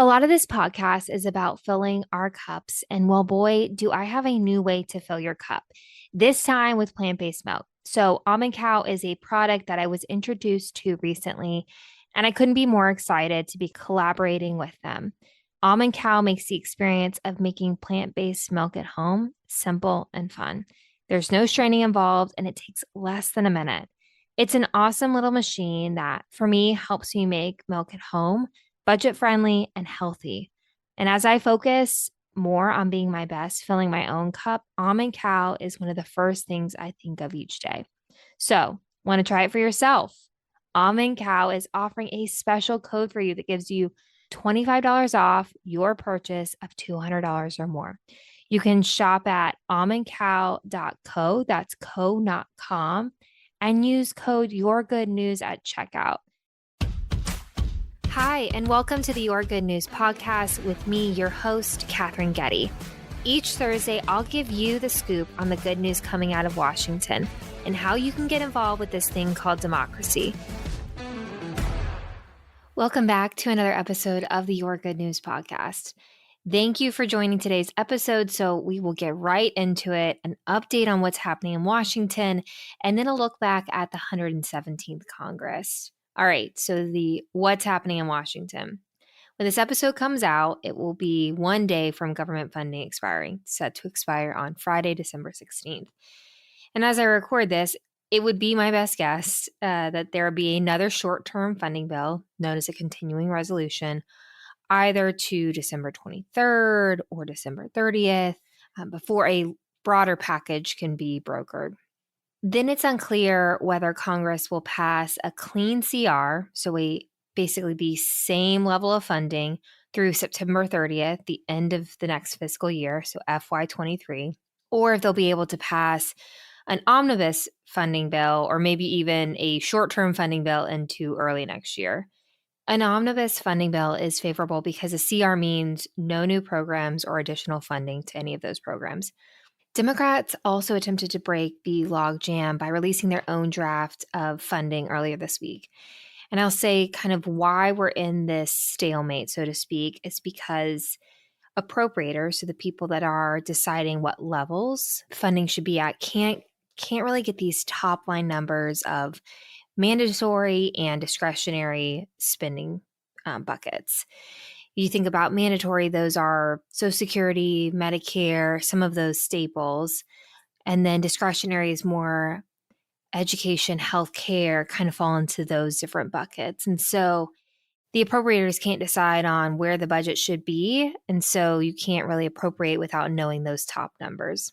A lot of this podcast is about filling our cups. And well, boy, do I have a new way to fill your cup, this time with plant based milk. So, Almond Cow is a product that I was introduced to recently, and I couldn't be more excited to be collaborating with them. Almond Cow makes the experience of making plant based milk at home simple and fun. There's no straining involved, and it takes less than a minute. It's an awesome little machine that, for me, helps me make milk at home budget friendly, and healthy. And as I focus more on being my best, filling my own cup, Almond Cow is one of the first things I think of each day. So, want to try it for yourself? Almond Cow is offering a special code for you that gives you $25 off your purchase of $200 or more. You can shop at almondcow.co, that's co, not com, and use code Your Good News at checkout. Hi, and welcome to the Your Good News podcast with me, your host, Katherine Getty. Each Thursday, I'll give you the scoop on the good news coming out of Washington and how you can get involved with this thing called democracy. Welcome back to another episode of the Your Good News podcast. Thank you for joining today's episode. So we will get right into it, an update on what's happening in Washington, and then a look back at the 117th Congress. All right, so the what's happening in Washington. When this episode comes out, it will be one day from government funding expiring, set to expire on Friday, December 16th. And as I record this, it would be my best guess that there will be another short-term funding bill known as a continuing resolution, either to December 23rd or December 30th, before a broader package can be brokered. Then it's unclear whether Congress will pass a clean CR, so basically the same level of funding through September 30th, the end of the next fiscal year, so FY23, or if they'll be able to pass an omnibus funding bill or maybe even a short-term funding bill into early next year. An omnibus funding bill is favorable because a CR means no new programs or additional funding to any of those programs. Democrats also attempted to break the logjam by releasing their own draft of funding earlier this week. And I'll say kind of why we're in this stalemate, so to speak, is because appropriators, so the people that are deciding what levels funding should be at, can't really get these top line numbers of mandatory and discretionary spending buckets. You think about mandatory, those are Social Security, Medicare, some of those staples. And then discretionary is more education, healthcare, kind of fall into those different buckets. And so the appropriators can't decide on where the budget should be. And so you can't really appropriate without knowing those top numbers.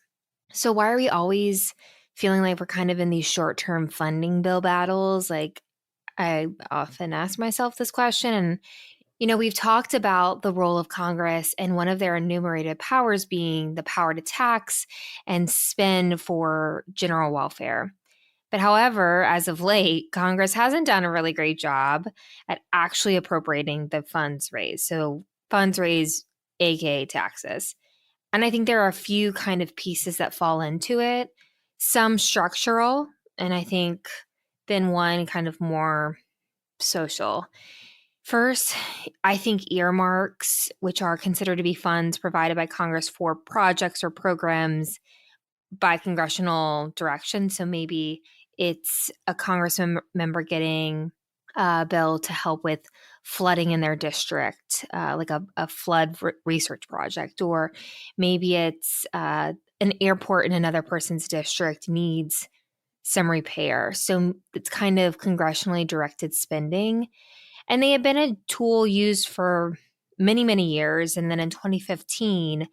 So why are we always feeling like we're kind of in these short-term funding bill battles? Like, I often ask myself this question, and we've talked about the role of Congress and one of their enumerated powers being the power to tax and spend for general welfare. But however, as of late, Congress hasn't done a really great job at actually appropriating the funds raised. So funds raised, aka taxes. And I think there are a few kind of pieces that fall into it, some structural, and I think then one kind of more social. First, I think earmarks, which are considered to be funds provided by Congress for projects or programs by congressional direction. So maybe it's a Congress member getting a bill to help with flooding in their district, like a flood research project, or maybe it's an airport in another person's district needs some repair. So it's kind of congressionally directed spending. And they had been a tool used for many, many years. And then in 2015,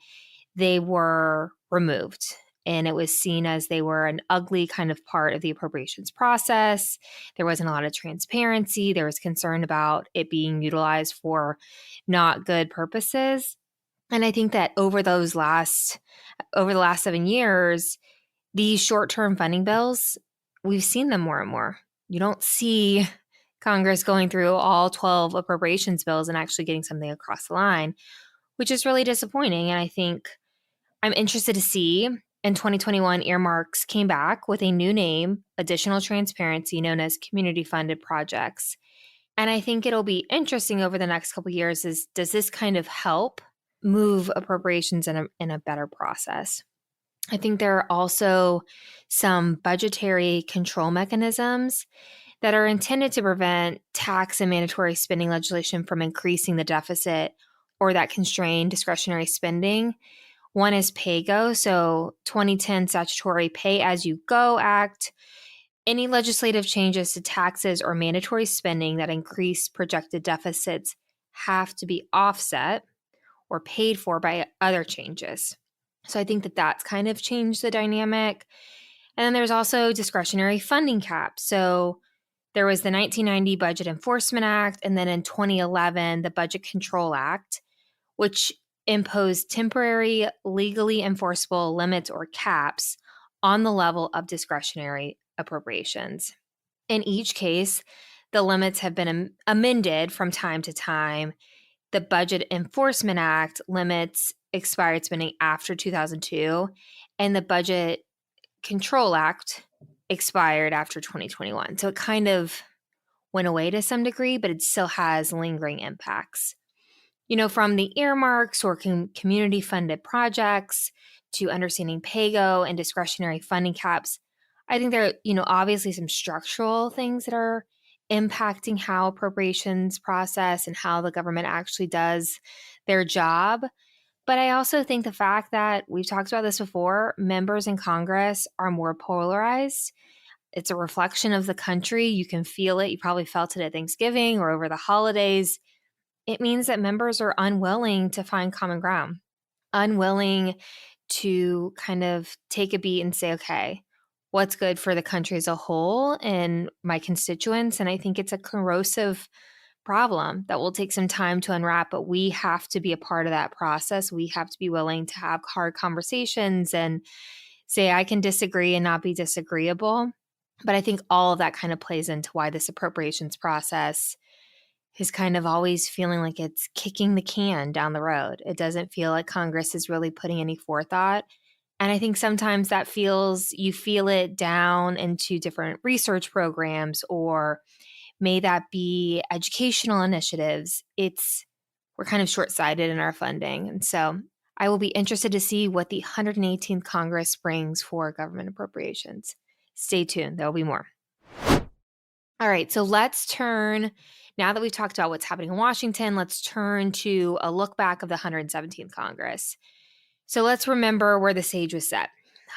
they were removed. And it was seen as they were an ugly kind of part of the appropriations process. There wasn't a lot of transparency. There was concern about it being utilized for not good purposes. And I think that over the last 7 years, these short-term funding bills, we've seen them more and more. You don't see Congress going through all 12 appropriations bills and actually getting something across the line, which is really disappointing. And I think I'm interested to see. In 2021, earmarks came back with a new name, additional transparency, known as community funded projects. And I think it'll be interesting over the next couple of years is, does this kind of help move appropriations in a better process? I think there are also some budgetary control mechanisms that are intended to prevent tax and mandatory spending legislation from increasing the deficit or that constrain discretionary spending. One is PAYGO, so 2010 Statutory Pay As You Go Act. Any legislative changes to taxes or mandatory spending that increase projected deficits have to be offset or paid for by other changes. So I think that that's kind of changed the dynamic. And then there's also discretionary funding caps. So there was the 1990 Budget Enforcement Act, and then in 2011, the Budget Control Act, which imposed temporary, legally enforceable limits or caps on the level of discretionary appropriations. In each case, the limits have been amended from time to time. The Budget Enforcement Act limits expired spending after 2002, and the Budget Control Act expired after 2021. So it kind of went away to some degree, but it still has lingering impacts. From the earmarks or community funded projects to understanding PAYGO and discretionary funding caps, I think there are, obviously some structural things that are impacting how appropriations process and how the government actually does their job. But I also think the fact that we've talked about this before, members in Congress are more polarized. It's a reflection of the country. You can feel it. You probably felt it at Thanksgiving or over the holidays. It means that members are unwilling to find common ground, unwilling to kind of take a beat and say, okay, what's good for the country as a whole and my constituents? And I think it's a corrosive problem that will take some time to unwrap, but we have to be a part of that process. We have to be willing to have hard conversations and say, I can disagree and not be disagreeable. But I think all of that kind of plays into why this appropriations process is kind of always feeling like it's kicking the can down the road. It doesn't feel like Congress is really putting any forethought. And I think sometimes that you feel it down into different research programs, or may that be educational initiatives. We're kind of short-sighted in our funding. And so I will be interested to see what the 118th Congress brings for government appropriations. Stay tuned. There will be more. All right, so let's turn, now that we've talked about what's happening in Washington, let's turn to a look back of the 117th Congress. So let's remember where the stage was set.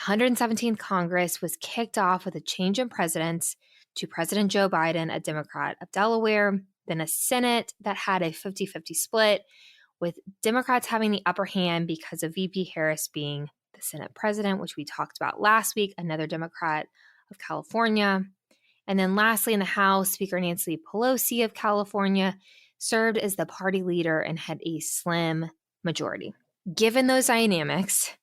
The 117th Congress was kicked off with a change in presidents to President Joe Biden, a Democrat of Delaware, then a Senate that had a 50-50 split, with Democrats having the upper hand because of VP Harris being the Senate president, which we talked about last week, another Democrat of California. And then lastly, in the House, Speaker Nancy Pelosi of California served as the party leader and had a slim majority. Given those dynamics,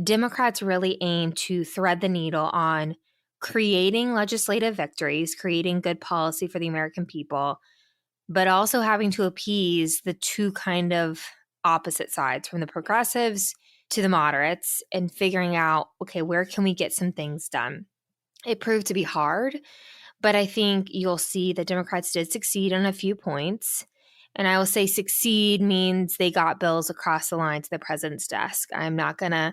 Democrats really aim to thread the needle on creating legislative victories, creating good policy for the American people, but also having to appease the two kind of opposite sides, from the progressives to the moderates, and figuring out, okay, where can we get some things done? It proved to be hard, but I think you'll see that Democrats did succeed on a few points. And I will say succeed means they got bills across the line to the president's desk. I'm not going to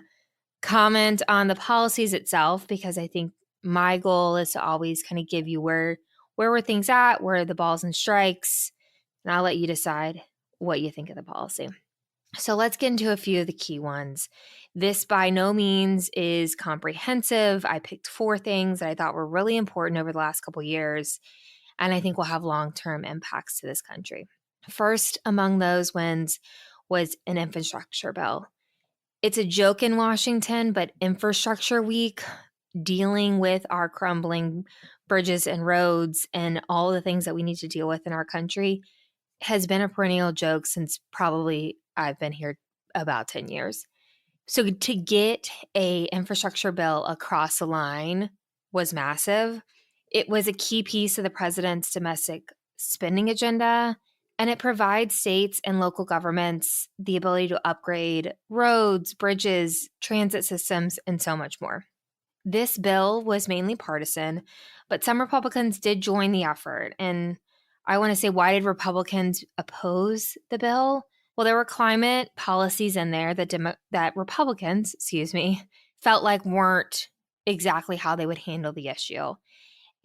comment on the policies itself, because I think my goal is to always kind of give you where were things at, where are the balls and strikes, and I'll let you decide what you think of the policy. So let's get into a few of the key ones. This by no means is comprehensive. I picked 4 things that I thought were really important over the last couple of years, and I think will have long-term impacts to this country. First among those wins was an infrastructure bill. It's a joke in Washington, but Infrastructure Week, dealing with our crumbling bridges and roads and all the things that we need to deal with in our country, has been a perennial joke since probably I've been here about 10 years. So to get a infrastructure bill across the line was massive. It was a key piece of the president's domestic spending agenda, and it provides states and local governments the ability to upgrade roads, bridges, transit systems, and so much more. This bill was mainly partisan, but some Republicans did join the effort, and I want to say, why did Republicans oppose the bill? Well, there were climate policies in there that Republicans, felt like weren't exactly how they would handle the issue.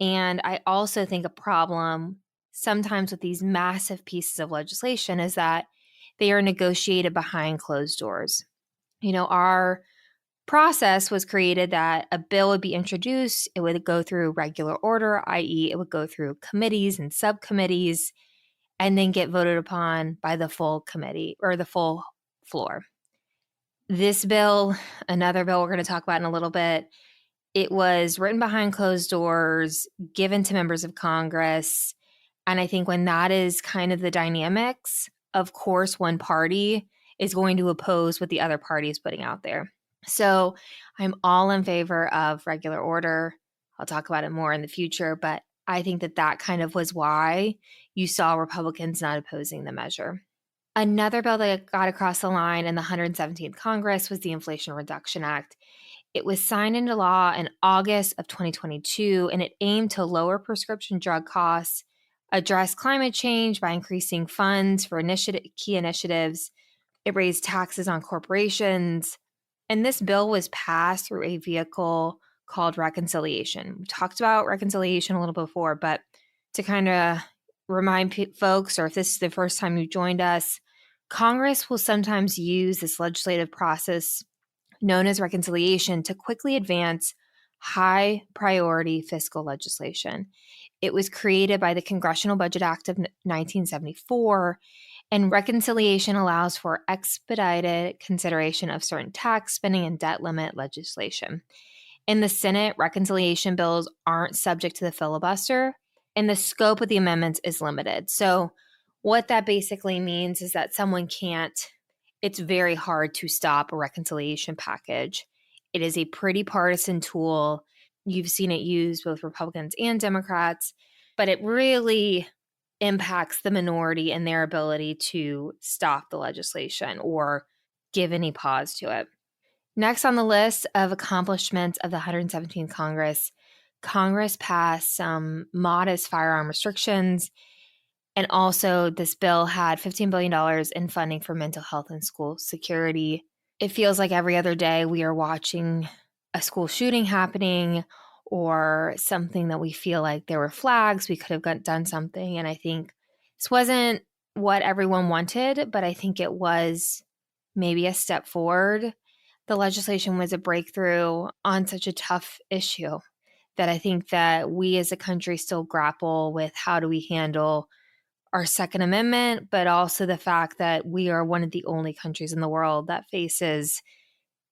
And I also think a problem sometimes with these massive pieces of legislation is that they are negotiated behind closed doors. Our process was created that a bill would be introduced, it would go through regular order, i.e., it would go through committees and subcommittees, and then get voted upon by the full committee or the full floor. This bill, another bill we're going to talk about in a little bit, it was written behind closed doors, given to members of Congress. And I think when that is kind of the dynamics, of course, one party is going to oppose what the other party is putting out there. So I'm all in favor of regular order. I'll talk about it more in the future, but I think that kind of was why you saw Republicans not opposing the measure. Another bill that got across the line in the 117th Congress was the Inflation Reduction Act. It was signed into law in August of 2022, and it aimed to lower prescription drug costs, address climate change by increasing funds for key initiatives. It raised taxes on corporations. And this bill was passed through a vehicle called reconciliation. We talked about reconciliation a little before, but to kind of remind folks, or if this is the first time you joined us, Congress will sometimes use this legislative process known as reconciliation to quickly advance high priority fiscal legislation. It was created by the Congressional Budget Act of 1974, and reconciliation allows for expedited consideration of certain tax, spending, and debt limit legislation. In the Senate, reconciliation bills aren't subject to the filibuster, and the scope of the amendments is limited. So what that basically means is that it's very hard to stop a reconciliation package. It is a pretty partisan tool. You've seen it used both Republicans and Democrats, but it really impacts the minority and their ability to stop the legislation or give any pause to it. Next on the list of accomplishments of the 117th Congress passed some modest firearm restrictions. And also, this bill had $15 billion in funding for mental health and school security. It feels like every other day we are watching a school shooting happening or something that we feel like there were flags, we could have done something. And I think this wasn't what everyone wanted, but I think it was maybe a step forward. The legislation was a breakthrough on such a tough issue that I think that we as a country still grapple with how do we handle our Second Amendment, but also the fact that we are one of the only countries in the world that faces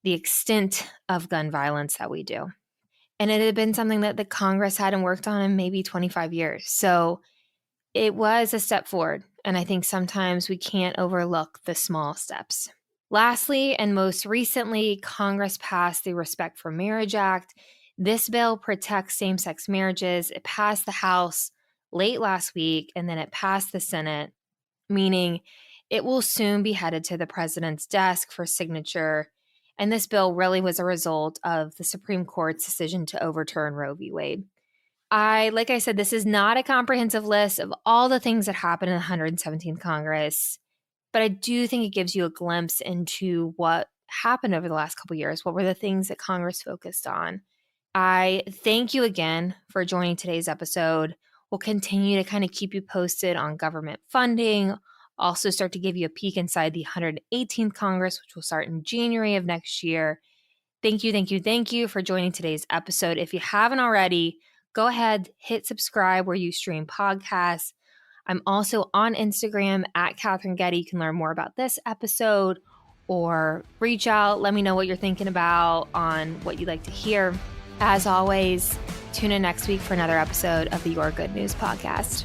the extent of gun violence that we do. And it had been something that the Congress hadn't worked on in maybe 25 years. So it was a step forward. And I think sometimes we can't overlook the small steps. Lastly, and most recently, Congress passed the Respect for Marriage Act. This bill protects same-sex marriages. It passed the House late last week, and then it passed the Senate, meaning it will soon be headed to the president's desk for signature. And this bill really was a result of the Supreme Court's decision to overturn Roe v. Wade. Like I said, this is not a comprehensive list of all the things that happened in the 117th Congress, but I do think it gives you a glimpse into what happened over the last couple of years. What were the things that Congress focused on? I thank you again for joining today's episode. We'll continue to kind of keep you posted on government funding, also start to give you a peek inside the 118th Congress, which will start in January of next year. Thank you for joining today's episode. If you haven't already, go ahead, hit subscribe where you stream podcasts. I'm also on Instagram at Katherine Getty. You can learn more about this episode or reach out. Let me know what you're thinking about on what you'd like to hear. As always, tune in next week for another episode of the Your Good News podcast.